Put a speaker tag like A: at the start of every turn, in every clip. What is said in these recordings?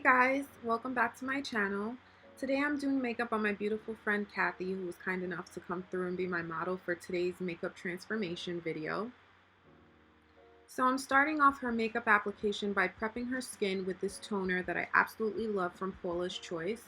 A: Guys, welcome back to my channel. Today I'm doing makeup on my beautiful friend Katy, who was kind enough to come through and be my model for today's makeup transformation video. So I'm starting off her makeup application by prepping her skin with this toner that I absolutely love from Paula's Choice.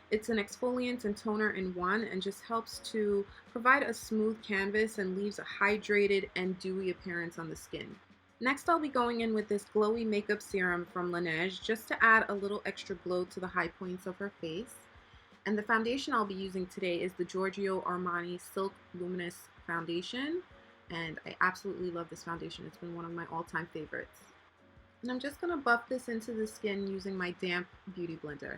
A: It's an exfoliant and toner in one and just helps to provide a smooth canvas and leaves a hydrated and dewy appearance on the skin. Next, I'll be going in with this glowy makeup serum from Laneige just to add a little extra glow to the high points of her face. And the foundation I'll be using today is the Giorgio Armani Silk Luminous Foundation. And I absolutely love this foundation. It's been one of my all-time favorites. And I'm just going to buff this into the skin using my damp beauty blender.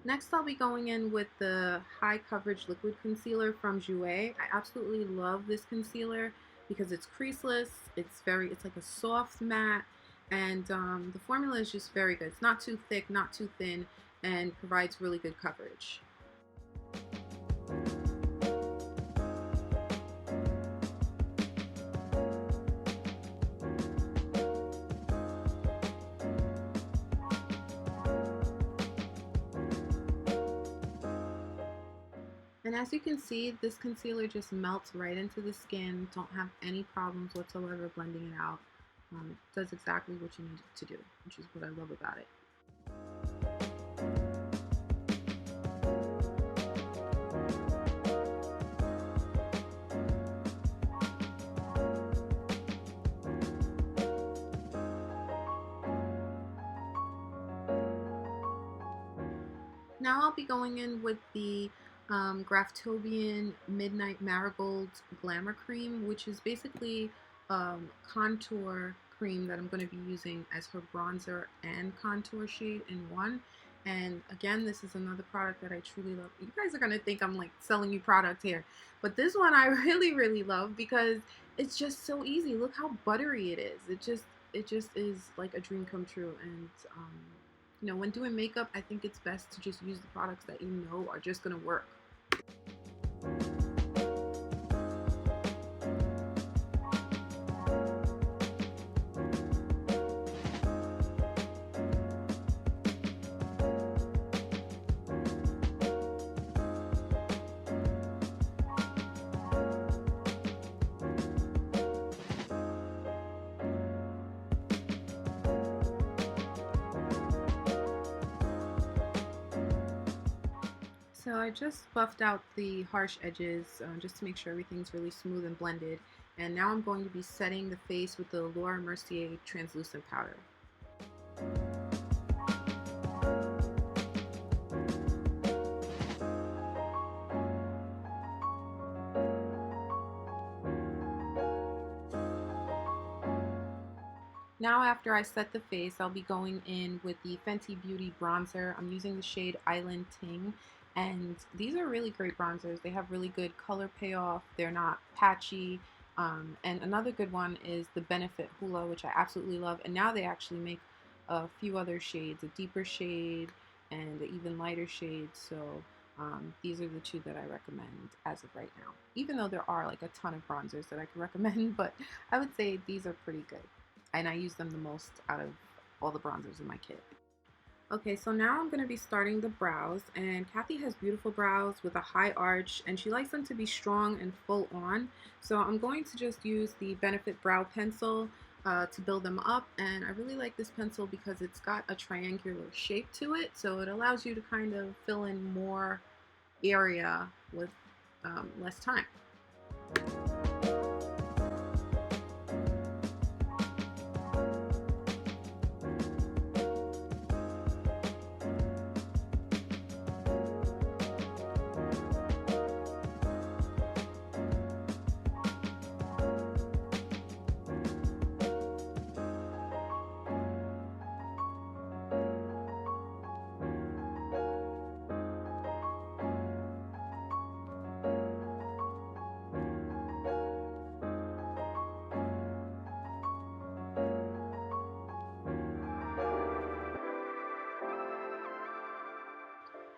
A: Next, I'll be going in with the high coverage liquid concealer from Jouer. I absolutely love this concealer because it's creaseless, it's like a soft matte, and the formula is just very good. It's not too thick, not too thin, and provides really good coverage. And as you can see, this concealer just melts right into the skin. Don't have any problems whatsoever blending it out. It does exactly what you need it to do, which is what I love about it. Now I'll be going in with the Graftobian Midnight Marigold Glamour Cream, which is basically contour cream that I'm going to be using as her bronzer and contour shade in one. And again, this is another product that I truly love. You guys are going to think I'm like selling you product here, but this one I really love because it's just so easy. Look how buttery it is. It just is like a dream come true. And you know, when doing makeup, I think it's best to just use the products that you know are just going to work. So I just buffed out the harsh edges just to make sure everything's really smooth and blended. And now I'm going to be setting the face with the Mercier translucent powder. Now after I set the face, I'll be going in with the Fenty Beauty bronzer. I'm using the shade Island Ting. And these are really great bronzers. They have really good color payoff. They're not patchy. And another good one is the Benefit Hula, which I absolutely love. And now they actually make a few other shades, a deeper shade and an even lighter shade. So these are the two that I recommend as of right now. Even though there are like a ton of bronzers that I can recommend, but I would say these are pretty good. And I use them the most out of all the bronzers in my kit. Okay, so now I'm going to be starting the brows, and Katy has beautiful brows with a high arch, and she likes them to be strong and full on. So I'm going to just use the Benefit Brow Pencil to build them up, and I really like this pencil because it's got a triangular shape to it, so it allows you to kind of fill in more area with less time.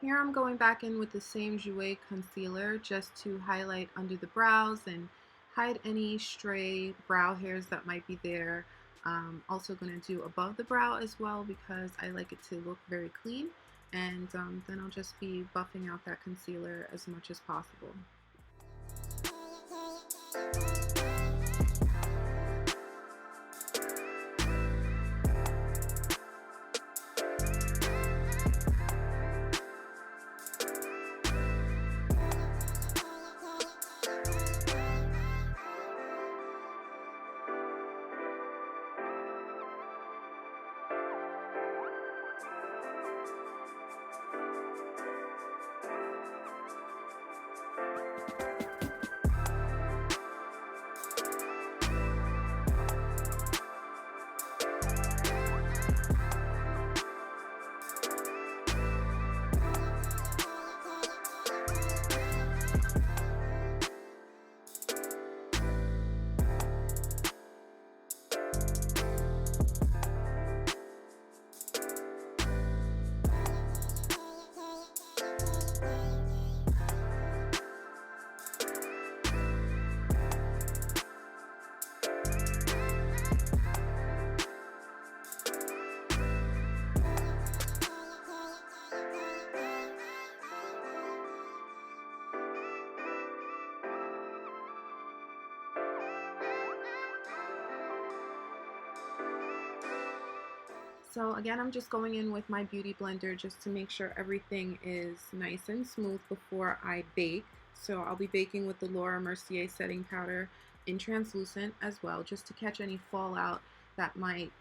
A: Here I'm going back in with the same Jouer concealer just to highlight under the brows and hide any stray brow hairs that might be there. Also going to do above the brow as well because I like it to look very clean, and then I'll just be buffing out that concealer as much as possible. So again, I'm just going in with my beauty blender just to make sure everything is nice and smooth before I bake. So I'll be baking with the Laura Mercier setting powder in translucent as well, just to catch any fallout that might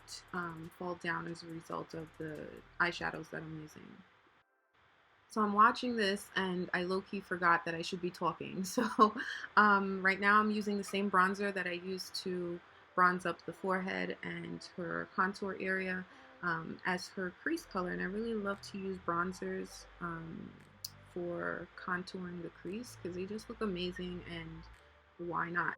A: fall down as a result of the eyeshadows that I'm using. So I'm watching this and I low-key forgot that I should be talking. So right now I'm using the same bronzer that I used to bronze up the forehead and her contour area as her crease color. And I really love to use bronzers for contouring the crease because they just look amazing, and why not?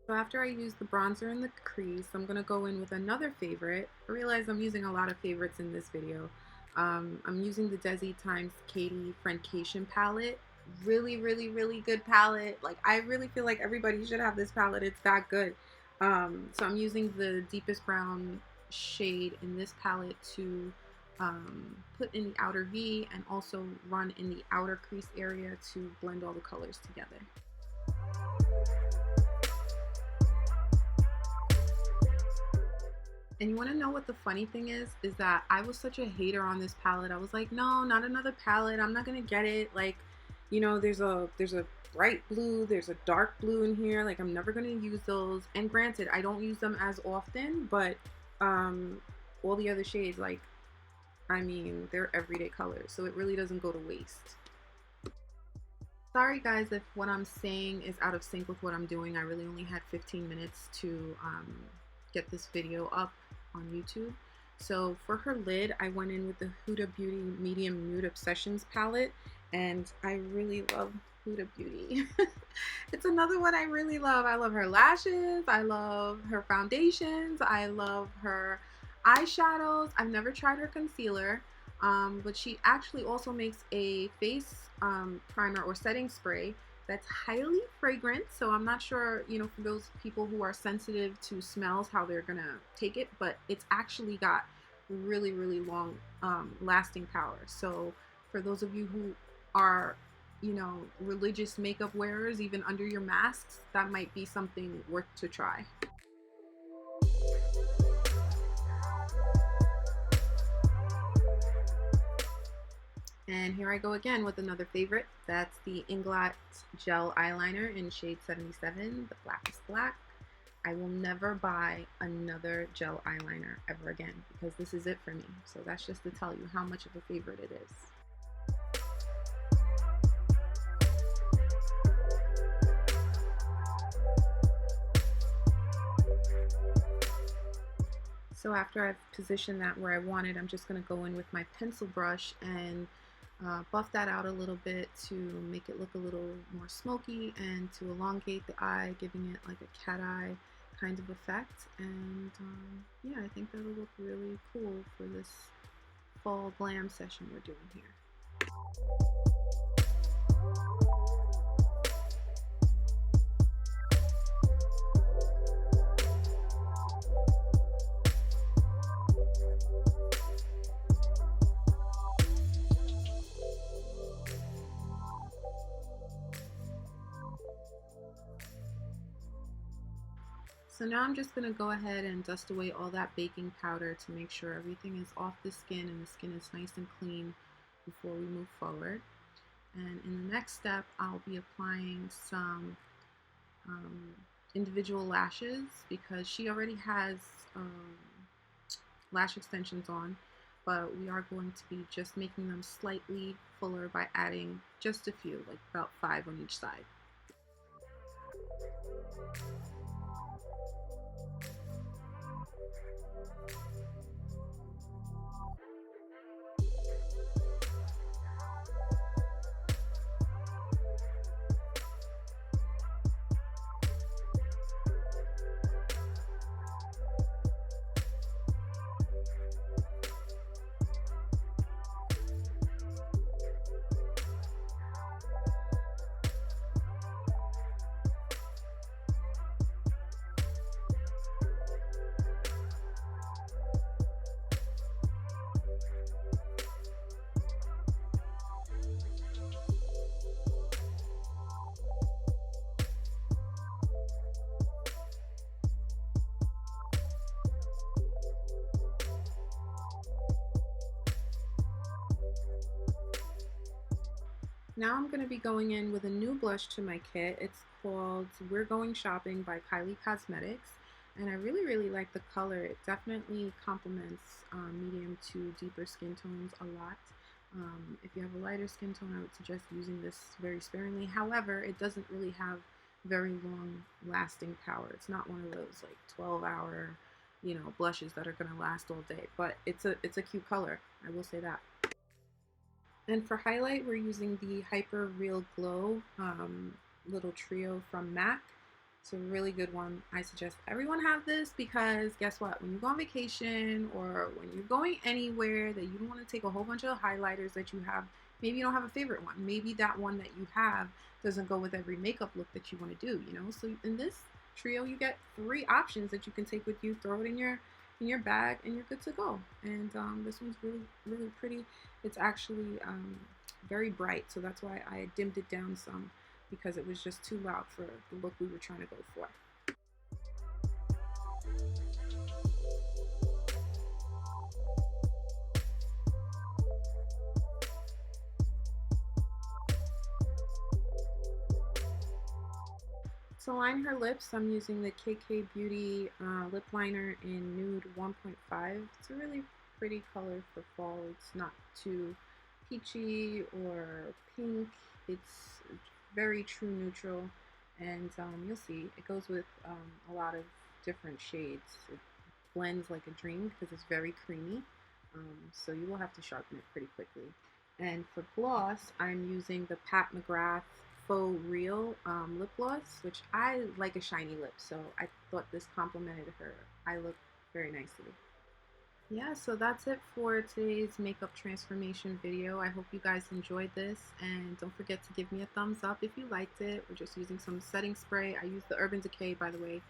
A: So after I use the bronzer in the crease, I'm going to go in with another favorite. I realize I'm using a lot of favorites in this video. I'm using the Desi times Katy Friendcation palette. Really, really, really good palette. Like, I really feel like everybody should have this palette. It's that good. So I'm using the deepest brown shade in this palette to put in the outer V and also run in the outer crease area to blend all the colors together. And you want to know what the funny thing is that I was such a hater on this palette. I was like, no, not another palette. I'm not gonna get it. Like, you know, there's a bright blue, there's a dark blue in here. Like, I'm never gonna use those. And granted, I don't use them as often, but all the other shades, like, I mean, they're everyday colors, so it really doesn't go to waste. Sorry guys if what I'm saying is out of sync with what I'm doing. I really only had 15 minutes to get this video up on YouTube. So for her lid, I went in with the Huda Beauty Medium Nude Obsessions palette, and I really love Huda Beauty. It's another one I really love. I love her lashes, I love her foundations, I love her eyeshadows. I've never tried her concealer, but she actually also makes a face primer or setting spray that's highly fragrant. So I'm not sure, you know, for those people who are sensitive to smells, how they're gonna take it, but it's actually got really, really long lasting power. So for those of you who are, you know, religious makeup wearers, even under your masks, that might be something worth to try. And here I go again with another favorite. That's the Inglot Gel Eyeliner in shade 77, the blackest black. I will never buy another gel eyeliner ever again because this is it for me. So that's just to tell you how much of a favorite it is. So after I've positioned that where I want it, I'm just going to go in with my pencil brush and buff that out a little bit to make it look a little more smoky and to elongate the eye, giving it like a cat eye kind of effect. And yeah, I think that'll look really cool for this fall glam session we're doing here. So now I'm just going to go ahead and dust away all that baking powder to make sure everything is off the skin and the skin is nice and clean before we move forward. And in the next step, I'll be applying some individual lashes because she already has lash extensions on, but we are going to be just making them slightly fuller by adding just a few, like about 5 on each side. Now I'm going to be going in with a new blush to my kit. It's called We're Going Shopping by Kylie Cosmetics. And I really like the color. It definitely complements medium to deeper skin tones a lot. If you have a lighter skin tone, I would suggest using this very sparingly. However, it doesn't really have very long lasting power. It's not one of those like 12-hour, blushes that are going to last all day. But it's a cute color. I will say that. And for highlight, we're using the Hyper Real Glow little trio from MAC. It's a really good one. I suggest everyone have this because guess what? When you go on vacation or when you're going anywhere that you don't want to take a whole bunch of highlighters that you have, maybe you don't have a favorite one. Maybe that one that you have doesn't go with every makeup look that you want to do, So in this trio, you get 3 options that you can take with you, throw it in your bag, and you're good to go. And this one's really pretty. It's actually very bright, so that's why I dimmed it down some because it was just too loud for the look we were trying to go for. To line her lips, I'm using the KKW Beauty lip liner in Nude 1.5. It's a really pretty color for fall. It's not too peachy or pink. It's very true neutral, and you'll see it goes with a lot of different shades. It blends like a dream because it's very creamy, so you will have to sharpen it pretty quickly. And for gloss, I'm using the McGrath Faux Real lip gloss, which I like a shiny lip, so I thought this complemented her eye look very nicely. Yeah, so that's it for today's makeup transformation video. I hope you guys enjoyed this, and don't forget to give me a thumbs up if you liked it. We're just using some setting spray. I used the Urban Decay, by the way,